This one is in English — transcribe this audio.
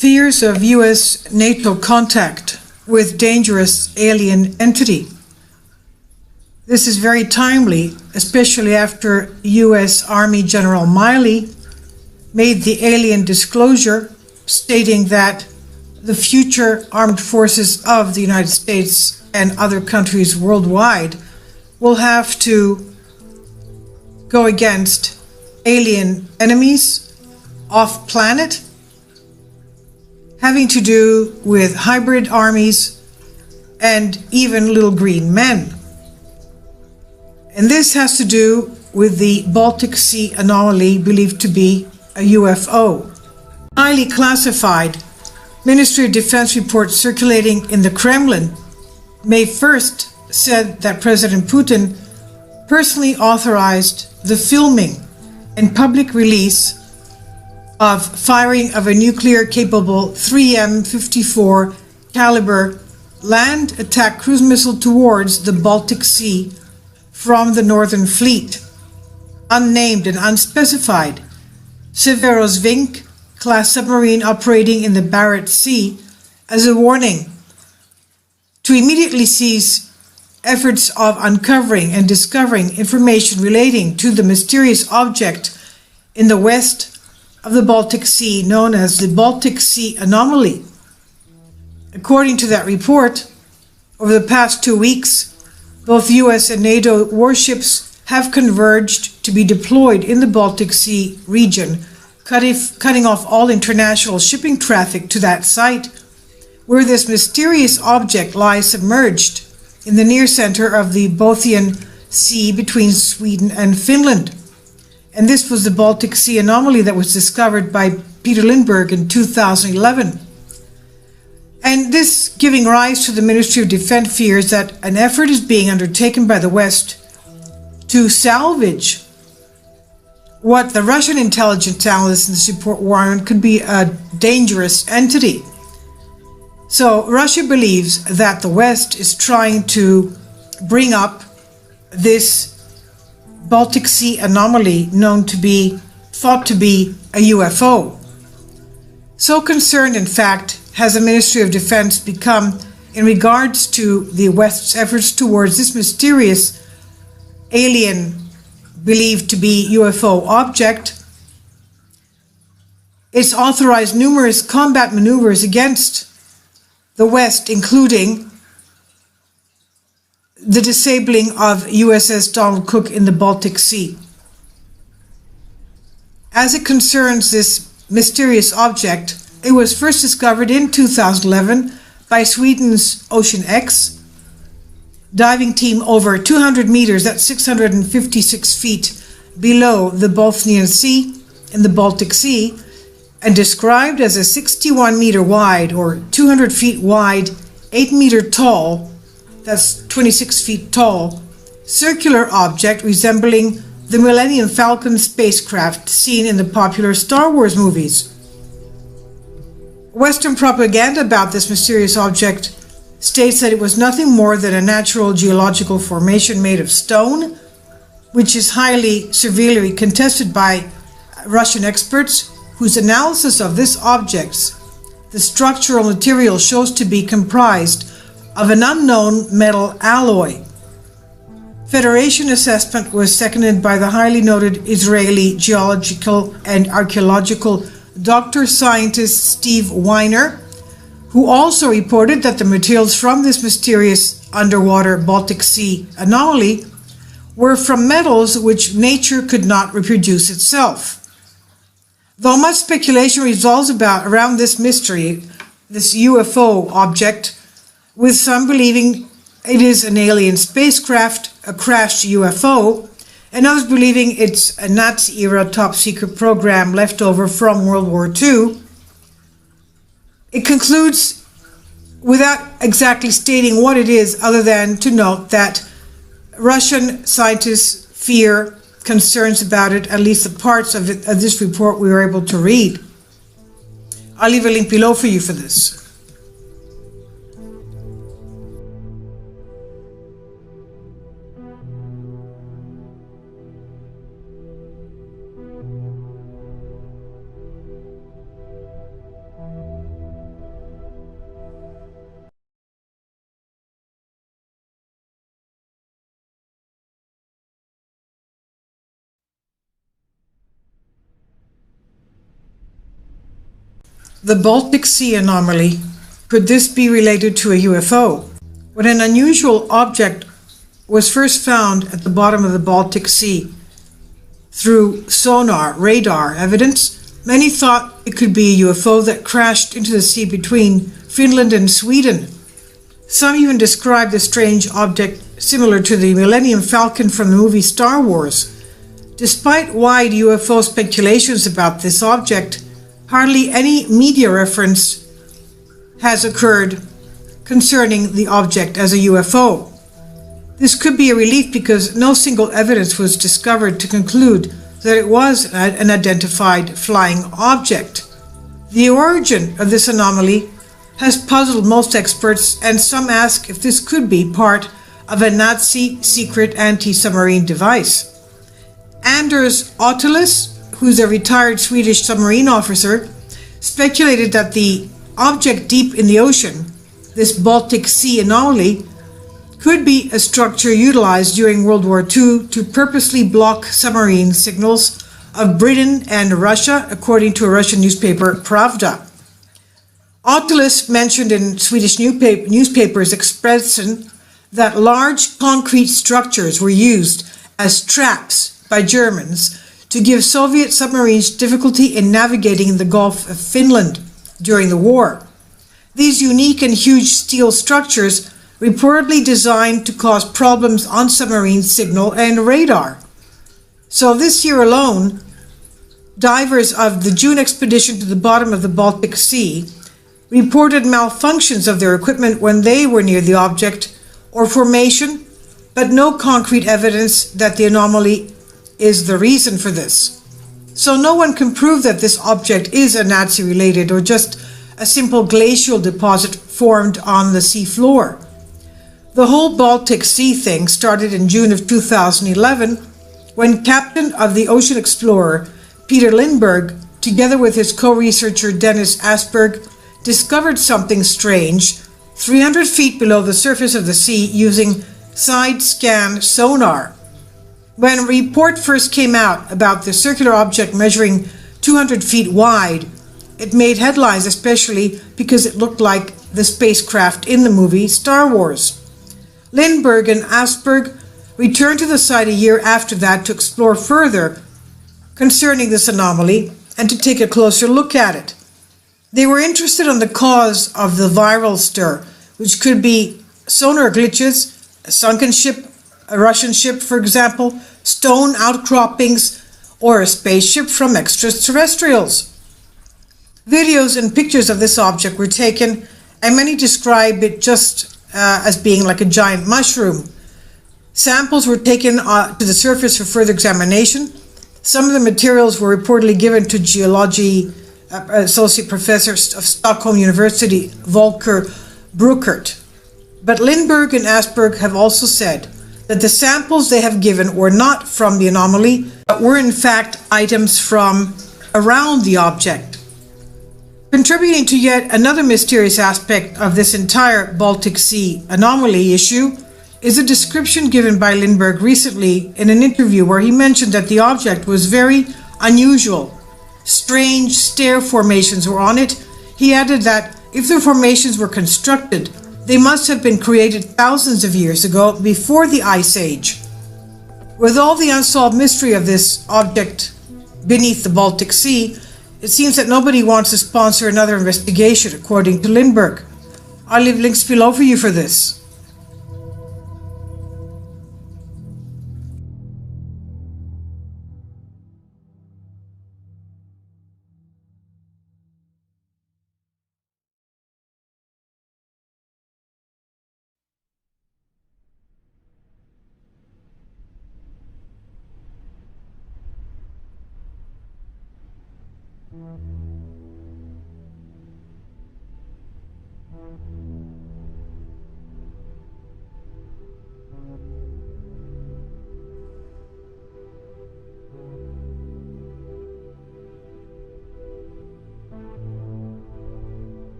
Fears of US-NATO contact with dangerous alien entity. This is very timely, especially after US Army General Milley made the alien disclosure stating that the future armed forces of the United States and other countries worldwide will have to go against alien enemies off-planet, having to do with hybrid armies and even little green men. And this has to do with the Baltic Sea anomaly believed to be a UFO. Highly classified Ministry of Defense report circulating in the Kremlin May 1st said that President Putin personally authorized the filming and public release of firing of a nuclear-capable 3M-54 caliber land attack cruise missile towards the Baltic Sea from the Northern Fleet, unnamed and unspecified Severozvinsk class submarine operating in the Barents Sea, as a warning to immediately cease efforts of uncovering and discovering information relating to the mysterious object in the west of the Baltic Sea known as the Baltic Sea Anomaly. According to that report, over the past 2 weeks, both US and NATO warships have converged to be deployed in the Baltic Sea region, cutting off all international shipping traffic to that site, where this mysterious object lies submerged in the near center of the Bothnian Sea between Sweden and Finland. And this was the Baltic Sea anomaly that was discovered by Peter Lindbergh in 2011. And this giving rise to the Ministry of Defense fears that an effort is being undertaken by the West to salvage what the Russian intelligence analysts in this report warned could be a dangerous entity. So Russia believes that the West is trying to bring up this Baltic Sea anomaly thought to be a UFO. So concerned, in fact, has the Ministry of Defense become in regards to the West's efforts towards this mysterious alien believed to be UFO object. It's authorized numerous combat maneuvers against the West, including the disabling of USS Donald Cook in the Baltic Sea. As it concerns this mysterious object, it was first discovered in 2011 by Sweden's Ocean X diving team over 200 meters, that's 656 feet below the Bothnian Sea in the Baltic Sea, and described as a 61-meter wide or 200 feet wide, 8-meter tall, that's 26 feet tall, circular object resembling the Millennium Falcon spacecraft seen in the popular Star Wars movies. Western propaganda about this mysterious object states that it was nothing more than a natural geological formation made of stone, which is highly severely contested by Russian experts whose analysis of this object, the structural material, shows to be comprised of an unknown metal alloy. Federation assessment was seconded by the highly noted Israeli geological and archaeological Dr. Scientist Steve Weiner, who also reported that the materials from this mysterious underwater Baltic Sea anomaly were from metals which nature could not reproduce itself. Though much speculation revolves around this mystery, this UFO object, with some believing it is an alien spacecraft, a crashed UFO, and others believing it's a Nazi-era top-secret program left over from World War II. It concludes without exactly stating what it is, other than to note that Russian scientists fear concerns about it, at least the parts of this report we were able to read. I'll leave a link below for you for this. The Baltic Sea anomaly. Could this be related to a UFO? When an unusual object was first found at the bottom of the Baltic Sea through sonar, radar evidence, many thought it could be a UFO that crashed into the sea between Finland and Sweden. Some even described the strange object similar to the Millennium Falcon from the movie Star Wars. Despite wide UFO speculations about this object, hardly any media reference has occurred concerning the object as a UFO. This could be a relief because no single evidence was discovered to conclude that it was an identified flying object. The origin of this anomaly has puzzled most experts, and some ask if this could be part of a Nazi secret anti-submarine device. Anders Ottilus, who's a retired Swedish submarine officer, speculated that the object deep in the ocean, this Baltic Sea anomaly, could be a structure utilized during World War II to purposely block submarine signals of Britain and Russia, according to a Russian newspaper, Pravda. Ottilus mentioned in Swedish newspapers Expressen that large concrete structures were used as traps by Germans to give Soviet submarines difficulty in navigating the Gulf of Finland during the war. These unique and huge steel structures reportedly designed to cause problems on submarine signal and radar. So this year alone, divers of the June expedition to the bottom of the Baltic Sea reported malfunctions of their equipment when they were near the object or formation, but no concrete evidence that the anomaly is the reason for this. So no one can prove that this object is a Nazi-related or just a simple glacial deposit formed on the sea floor. The whole Baltic Sea thing started in June of 2011 when captain of the Ocean Explorer, Peter Lindbergh, together with his co-researcher Dennis Asperg, discovered something strange 300 feet below the surface of the sea using side-scan sonar. When a report first came out about the circular object measuring 200 feet wide, it made headlines, especially because it looked like the spacecraft in the movie Star Wars. Lindbergh and Asperg returned to the site a year after that to explore further concerning this anomaly and to take a closer look at it. They were interested in the cause of the viral stir, which could be sonar glitches, a sunken ship, a Russian ship, for example, stone outcroppings, or a spaceship from extraterrestrials. Videos and pictures of this object were taken, and many describe it just as being like a giant mushroom. Samples were taken to the surface for further examination. Some of the materials were reportedly given to geology associate professor of Stockholm University, Volker Bruckert. But Lindbergh and Asperg have also said that the samples they have given were not from the anomaly, but were in fact items from around the object. Contributing to yet another mysterious aspect of this entire Baltic Sea anomaly issue is a description given by Lindbergh recently in an interview where he mentioned that the object was very unusual. Strange stair formations were on it. He added that if the formations were constructed, they must have been created thousands of years ago, before the Ice Age. With all the unsolved mystery of this object beneath the Baltic Sea, it seems that nobody wants to sponsor another investigation, according to Lindbergh. I'll leave links below for you for this.